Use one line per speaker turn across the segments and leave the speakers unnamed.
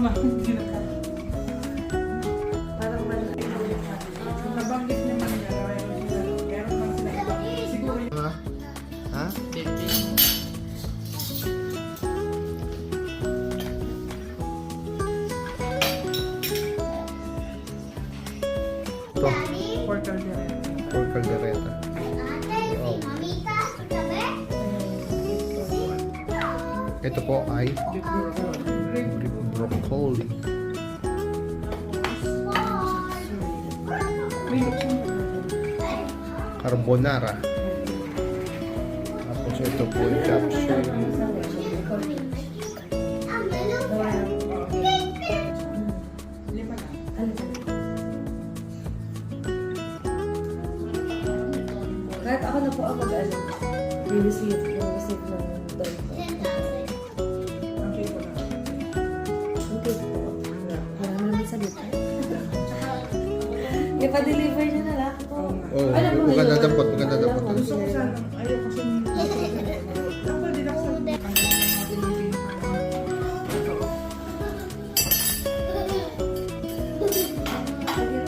mama. Hindi na ka.
Parang
Nabanggit naman niya. Meron lang sila. Siguro yun.
Ha? Ito,
Pork caldereta.
pork caldereta. Wow. Ito po ay broccoli. Carbonara. Tapos ito po ay chapsuy.
kahit ako na po ang mag-ano. Receive ng doon po.
Okay po na.
Okay po. Marami naman salit. Ipa-deliver niya na lang po.
Oh,
Alam mo
maganda
ngayon,
dapat, maganda
alam
dapat.
mo,
Gusto ko sana. Ayaw kasi. Ako din ako sa
Sige po.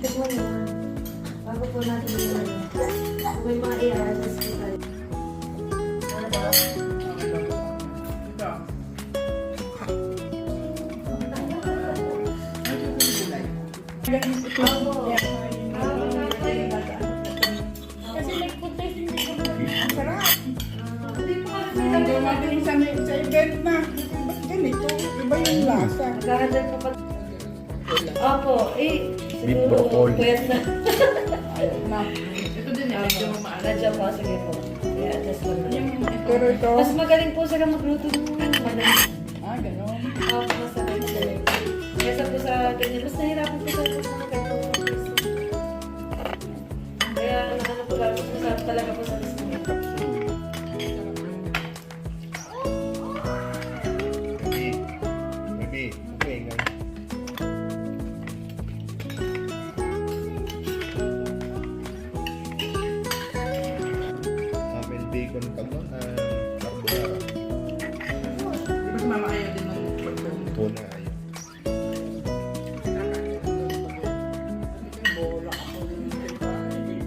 Tikman mo. Bago po natin yung may mga i-adjust po tayo. Ano ba?
Ito.
Kasi nagpunta din dito.
Ang sarap.
Hindi po kami
Hindi natin sa event na. Ba't ganito? Iba yung lasa.
nagkakadal pa pa. Opo,
Beef
siguro
broccoli.
pwede na.
Na.
Ito din eh, medyo mamaan.
Nandiyan po, sige po. I-adjust lang na.
Pero ito.
Mas magaling po sila magluto ng madali.
Ah, gano'n.
Opo, mas magaling. Kesa po sa ganyan, mas nahirapan po sa ganito. Kaya nakano po gano'n po sa talaga po sa mismo.
Baby, okay nga. Amin bacon pa doon, carbonara.
Mas mama ayaw din ng pagkain.
Tuna ayun.
Bola ako din ng pagkain.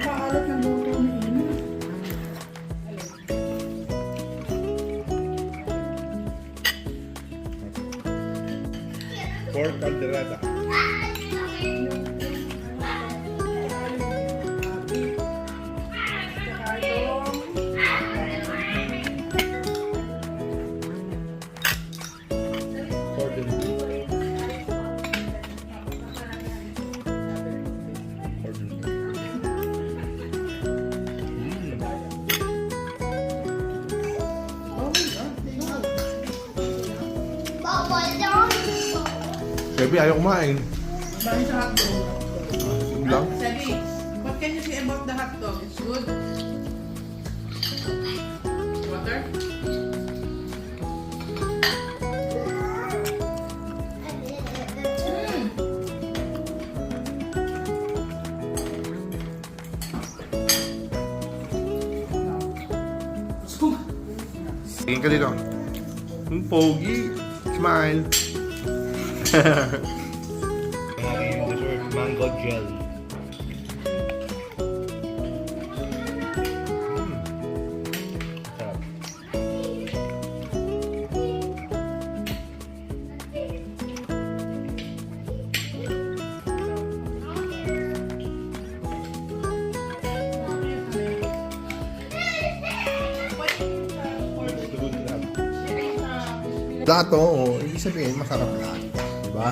Paalat ng luto ni Ina.
Pork caldereta. Cordon bleu. Cordon bleu. Baby, ayaw kumain.
Dahil sa hotdog.
Yun lang.
Sabi, what can you say about the hot dog? It's good? Water?
Tingin ka dito. Pogi. Smile. Ang aking dessert, mango jelly. Sarap. Plato, ibig sabihin masarap lahat. Diba?